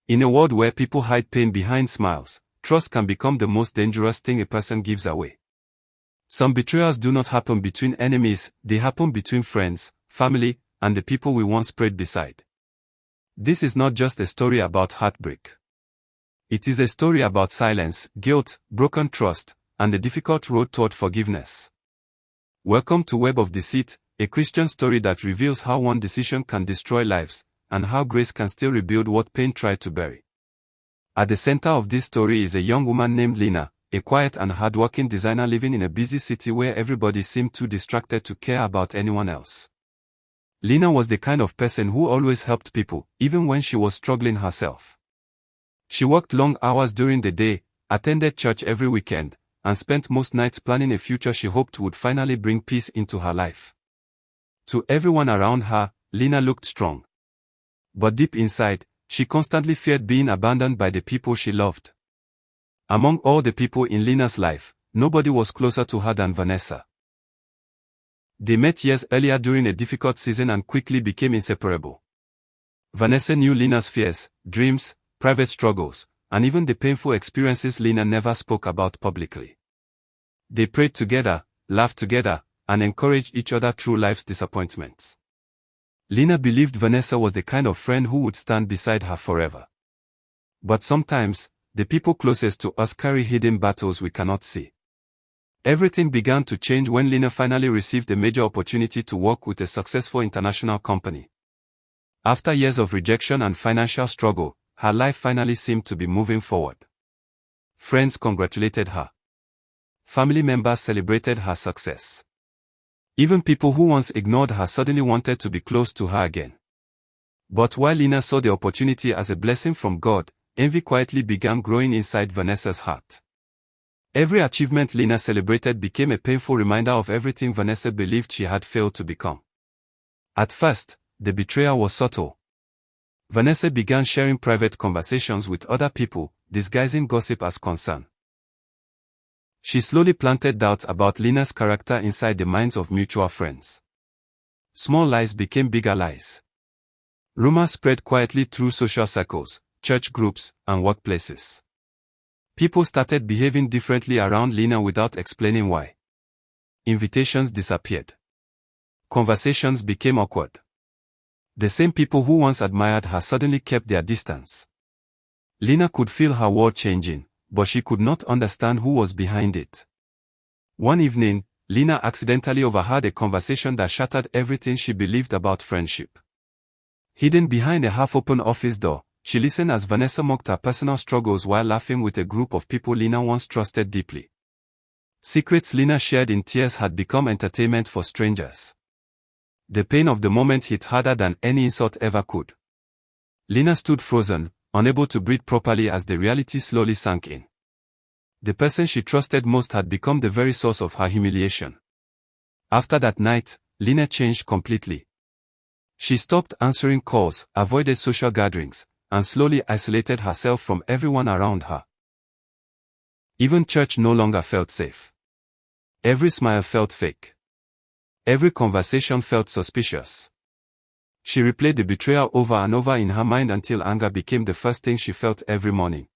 In a world where people hide pain behind smiles, trust can become the most dangerous thing a person gives away. Some betrayals do not happen between enemies, they happen between friends, family, and the people we once prayed beside. This is not just a story about heartbreak. It is a story about silence, guilt, broken trust, and the difficult road toward forgiveness. Welcome to Web of Deceit, a Christian story that reveals how one decision can destroy lives, and how grace can still rebuild what pain tried to bury. At the center of this story is a young woman named Lena, a quiet and hardworking designer living in a busy city where everybody seemed too distracted to care about anyone else. Lena was the kind of person who always helped people, even when she was struggling herself. She worked long hours during the day, attended church every weekend, and spent most nights planning a future she hoped would finally bring peace into her life. To everyone around her, Lena looked strong. But deep inside, she constantly feared being abandoned by the people she loved. Among all the people in Lena's life, nobody was closer to her than Vanessa. They met years earlier during a difficult season and quickly became inseparable. Vanessa knew Lena's fears, dreams, private struggles, and even the painful experiences Lena never spoke about publicly. They prayed together, laughed together, and encouraged each other through life's disappointments. Lena believed Vanessa was the kind of friend who would stand beside her forever. But sometimes, the people closest to us carry hidden battles we cannot see. Everything began to change when Lena finally received a major opportunity to work with a successful international company. After years of rejection and financial struggle, her life finally seemed to be moving forward. Friends congratulated her. Family members celebrated her success. Even people who once ignored her suddenly wanted to be close to her again. But while Lena saw the opportunity as a blessing from God, envy quietly began growing inside Vanessa's heart. Every achievement Lena celebrated became a painful reminder of everything Vanessa believed she had failed to become. At first, the betrayal was subtle. Vanessa began sharing private conversations with other people, disguising gossip as concern. She slowly planted doubts about Lena's character inside the minds of mutual friends. Small lies became bigger lies. Rumors spread quietly through social circles, church groups, and workplaces. People started behaving differently around Lena without explaining why. Invitations disappeared. Conversations became awkward. The same people who once admired her suddenly kept their distance. Lena could feel her world changing, but she could not understand who was behind it. One evening, Lena accidentally overheard a conversation that shattered everything she believed about friendship. Hidden behind a half-open office door, she listened as Vanessa mocked her personal struggles while laughing with a group of people Lena once trusted deeply. Secrets Lena shared in tears had become entertainment for strangers. The pain of the moment hit harder than any insult ever could. Lena stood frozen, unable to breathe properly as the reality slowly sank in. The person she trusted most had become the very source of her humiliation. After that night, Lena changed completely. She stopped answering calls, avoided social gatherings, and slowly isolated herself from everyone around her. Even church no longer felt safe. Every smile felt fake. Every conversation felt suspicious. She replayed the betrayal over and over in her mind until anger became the first thing she felt every morning.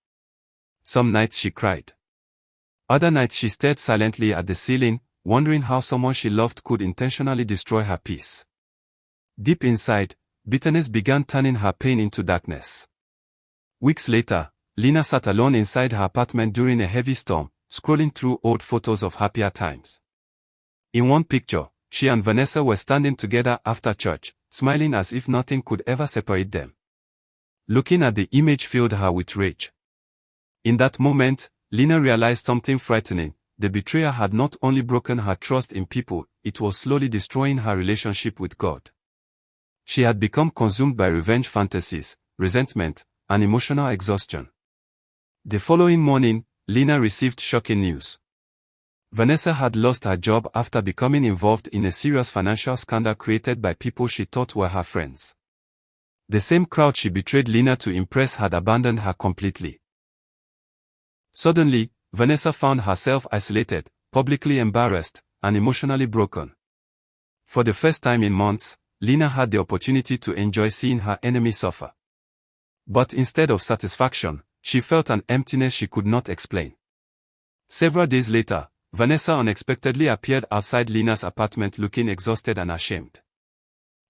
Some nights she cried. Other nights she stared silently at the ceiling, wondering how someone she loved could intentionally destroy her peace. Deep inside, bitterness began turning her pain into darkness. Weeks later, Lena sat alone inside her apartment during a heavy storm, scrolling through old photos of happier times. In one picture, she and Vanessa were standing together after church, smiling as if nothing could ever separate them. Looking at the image filled her with rage. In that moment, Lena realized something frightening. The betrayer had not only broken her trust in people, it was slowly destroying her relationship with God. She had become consumed by revenge fantasies, resentment, and emotional exhaustion. The following morning, Lena received shocking news. Vanessa had lost her job after becoming involved in a serious financial scandal created by people she thought were her friends. The same crowd she betrayed Lena to impress had abandoned her completely. Suddenly, Vanessa found herself isolated, publicly embarrassed, and emotionally broken. For the first time in months, Lena had the opportunity to enjoy seeing her enemy suffer. But instead of satisfaction, she felt an emptiness she could not explain. Several days later, Vanessa unexpectedly appeared outside Lena's apartment looking exhausted and ashamed.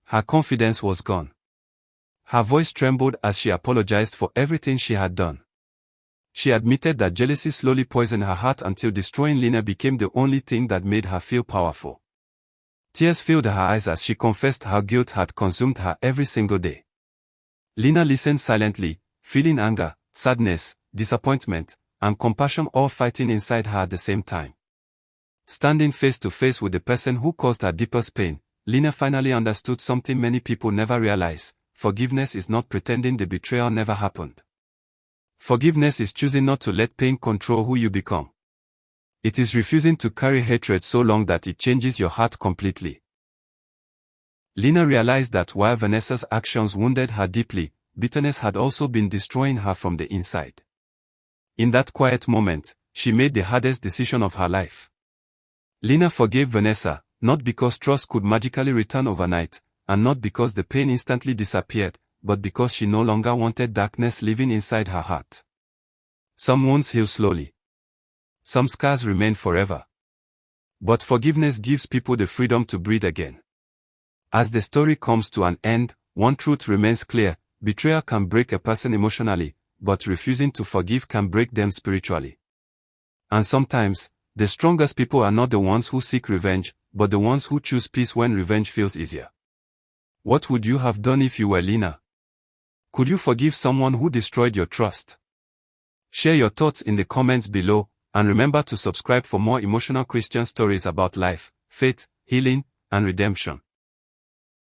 Her confidence was gone. Her voice trembled as she apologized for everything she had done. She admitted that jealousy slowly poisoned her heart until destroying Lena became the only thing that made her feel powerful. Tears filled her eyes as she confessed how guilt had consumed her every single day. Lena listened silently, feeling anger, sadness, disappointment, and compassion all fighting inside her at the same time. Standing face to face with the person who caused her deepest pain, Lena finally understood something many people never realize: forgiveness is not pretending the betrayal never happened. Forgiveness is choosing not to let pain control who you become. It is refusing to carry hatred so long that it changes your heart completely. Lena realized that while Vanessa's actions wounded her deeply, bitterness had also been destroying her from the inside. In that quiet moment, she made the hardest decision of her life. Lena forgave Vanessa, not because trust could magically return overnight, and not because the pain instantly disappeared, but because she no longer wanted darkness living inside her heart. Some wounds heal slowly. Some scars remain forever. But forgiveness gives people the freedom to breathe again. As the story comes to an end, one truth remains clear: betrayal can break a person emotionally, but refusing to forgive can break them spiritually. And sometimes, the strongest people are not the ones who seek revenge, but the ones who choose peace when revenge feels easier. What would you have done if you were Lena? Could you forgive someone who destroyed your trust? Share your thoughts in the comments below, and remember to subscribe for more emotional Christian stories about life, faith, healing, and redemption.